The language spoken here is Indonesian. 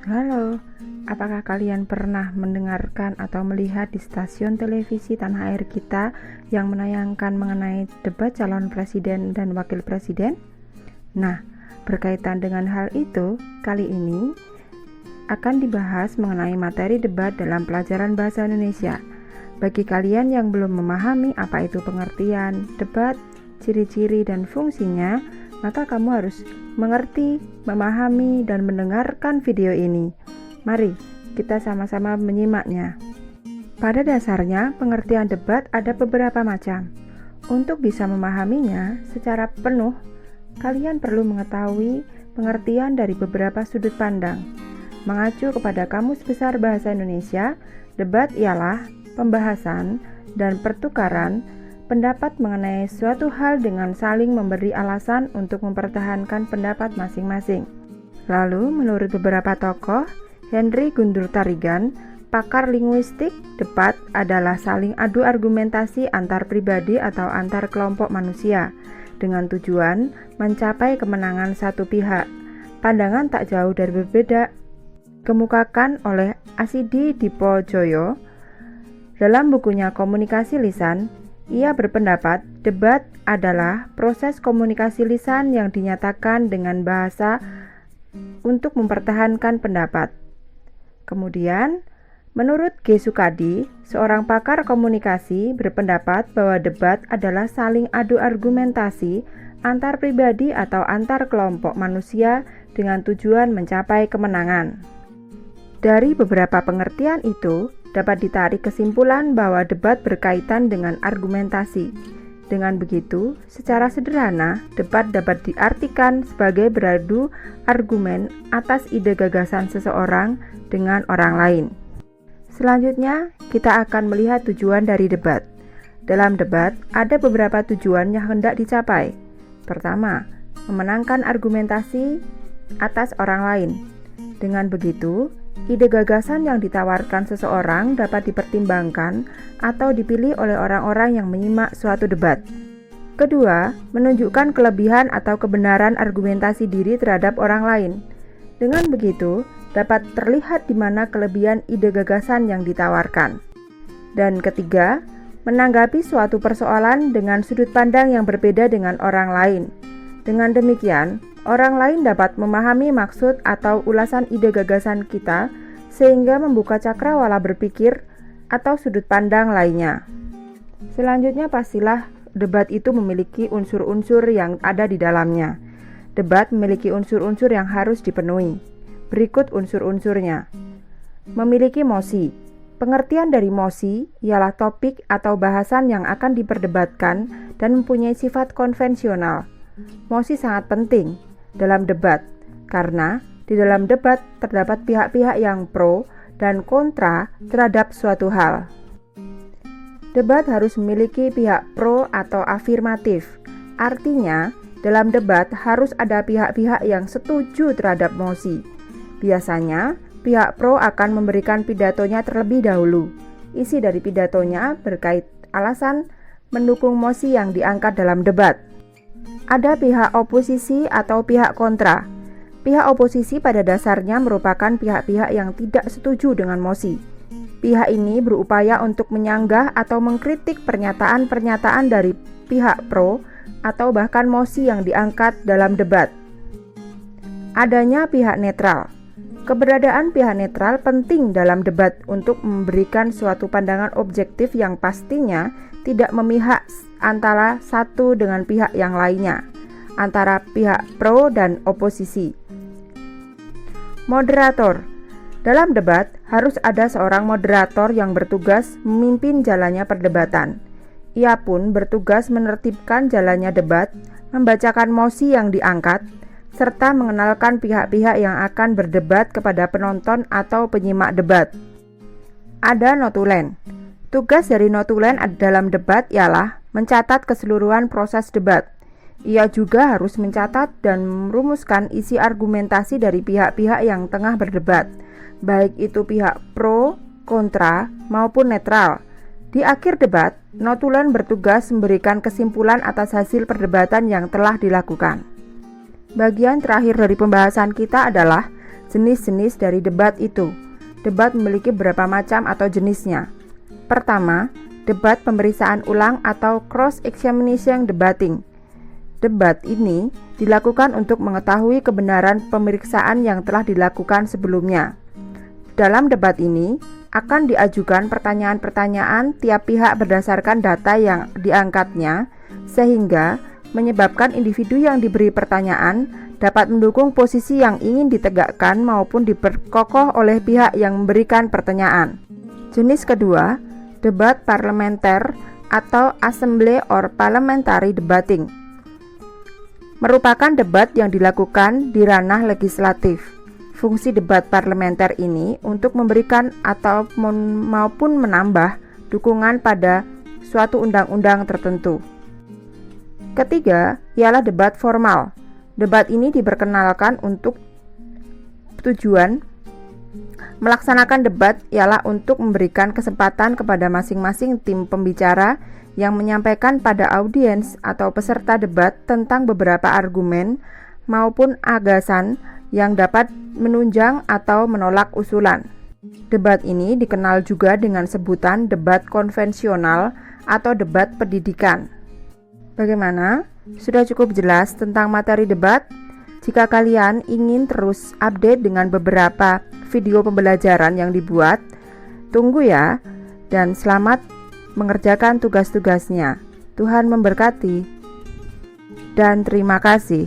Halo, apakah kalian pernah mendengarkan atau melihat di stasiun televisi tanah air kita yang menayangkan mengenai debat calon presiden dan wakil presiden? Nah, berkaitan dengan hal itu, kali ini akan dibahas mengenai materi debat dalam pelajaran bahasa Indonesia. Bagi kalian yang belum memahami apa itu pengertian debat, ciri-ciri dan fungsinya, maka kamu harus mengerti, memahami, dan mendengarkan video ini. Mari kita sama-sama menyimaknya. Pada dasarnya, pengertian debat ada beberapa macam. Untuk bisa memahaminya secara penuh, kalian perlu mengetahui pengertian dari beberapa sudut pandang. Mengacu kepada Kamus Besar Bahasa Indonesia, debat ialah pembahasan dan pertukaran pendapat mengenai suatu hal dengan saling memberi alasan untuk mempertahankan pendapat masing-masing. Lalu, menurut beberapa tokoh, Henry Guntur Tarigan, pakar linguistik, debat adalah saling adu argumentasi antar pribadi atau antar kelompok manusia dengan tujuan mencapai kemenangan satu pihak. Pandangan tak jauh dari berbeda kemukakan oleh Asidi Dipojoyo dalam bukunya Komunikasi Lisan. Ia berpendapat debat adalah proses komunikasi lisan yang dinyatakan dengan bahasa untuk mempertahankan pendapat. Kemudian, menurut G. Sukadi, seorang pakar komunikasi berpendapat bahwa debat adalah saling adu argumentasi antar pribadi atau antar kelompok manusia dengan tujuan mencapai kemenangan. Dari beberapa pengertian itu, dapat ditarik kesimpulan bahwa debat berkaitan dengan argumentasi. Dengan begitu, secara sederhana, debat dapat diartikan sebagai beradu argumen atas ide gagasan seseorang dengan orang lain. Selanjutnya, kita akan melihat tujuan dari debat. Dalam debat, ada beberapa tujuan yang hendak dicapai. Pertama, memenangkan argumentasi atas orang lain. Dengan begitu, ide gagasan yang ditawarkan seseorang dapat dipertimbangkan atau dipilih oleh orang-orang yang menyimak suatu debat. Kedua, menunjukkan kelebihan atau kebenaran argumentasi diri terhadap orang lain. Dengan begitu, dapat terlihat di mana kelebihan ide gagasan yang ditawarkan. Dan ketiga, menanggapi suatu persoalan dengan sudut pandang yang berbeda dengan orang lain. Dengan demikian, orang lain dapat memahami maksud atau ulasan ide gagasan kita sehingga membuka cakrawala berpikir atau sudut pandang lainnya. Selanjutnya, pastilah debat itu memiliki unsur-unsur yang ada di dalamnya. Debat memiliki unsur-unsur yang harus dipenuhi. Berikut unsur-unsurnya. Memiliki mosi. Pengertian dari mosi ialah topik atau bahasan yang akan diperdebatkan dan mempunyai sifat konvensional. Mosi sangat penting dalam debat, karena di dalam debat terdapat pihak-pihak yang pro dan kontra terhadap suatu hal. Debat harus memiliki pihak pro atau afirmatif. Artinya, dalam debat harus ada pihak-pihak yang setuju terhadap mosi. Biasanya, pihak pro akan memberikan pidatonya terlebih dahulu. Isi dari pidatonya berkait alasan mendukung mosi yang diangkat dalam debat. Ada pihak oposisi atau pihak kontra. Pihak oposisi pada dasarnya merupakan pihak-pihak yang tidak setuju dengan mosi. Pihak ini berupaya untuk menyanggah atau mengkritik pernyataan-pernyataan dari pihak pro atau bahkan mosi yang diangkat dalam debat. Adanya pihak netral. Keberadaan pihak netral penting dalam debat untuk memberikan suatu pandangan objektif yang pastinya tidak memihak antara satu dengan pihak yang lainnya, antara pihak pro dan oposisi. Moderator. Dalam debat, harus ada seorang moderator yang bertugas memimpin jalannya perdebatan. Ia pun bertugas menertibkan jalannya debat, membacakan mosi yang diangkat, serta mengenalkan pihak-pihak yang akan berdebat kepada penonton atau penyimak debat. Ada notulen. Tugas dari notulen dalam debat ialah mencatat keseluruhan proses debat. Ia juga harus mencatat dan merumuskan isi argumentasi dari pihak-pihak yang tengah berdebat, baik itu pihak pro, kontra, maupun netral. Di akhir debat, notulen bertugas memberikan kesimpulan atas hasil perdebatan yang telah dilakukan. Bagian terakhir dari pembahasan kita adalah jenis-jenis dari debat itu. Debat memiliki beberapa macam atau jenisnya. Pertama, debat pemeriksaan ulang atau cross-examination debating. Debat ini dilakukan untuk mengetahui kebenaran pemeriksaan yang telah dilakukan sebelumnya. Dalam debat ini akan diajukan pertanyaan-pertanyaan tiap pihak berdasarkan data yang diangkatnya, sehingga menyebabkan individu yang diberi pertanyaan dapat mendukung posisi yang ingin ditegakkan maupun diperkokoh oleh pihak yang memberikan pertanyaan. Jenis kedua, debat parlementer atau assembly or parliamentary debating. Merupakan debat yang dilakukan di ranah legislatif. Fungsi debat parlementer ini untuk memberikan atau maupun menambah dukungan pada suatu undang-undang tertentu. Ketiga, ialah debat formal. Debat ini diperkenalkan untuk tujuan melaksanakan debat ialah untuk memberikan kesempatan kepada masing-masing tim pembicara yang menyampaikan pada audiens atau peserta debat tentang beberapa argumen maupun agasan yang dapat menunjang atau menolak usulan. Debat ini dikenal juga dengan sebutan debat konvensional atau debat pendidikan. Bagaimana? Sudah cukup jelas tentang materi debat? Jika kalian ingin terus update dengan beberapa video pembelajaran yang dibuat, tunggu ya, dan selamat mengerjakan tugas-tugasnya. Tuhan memberkati, dan terima kasih.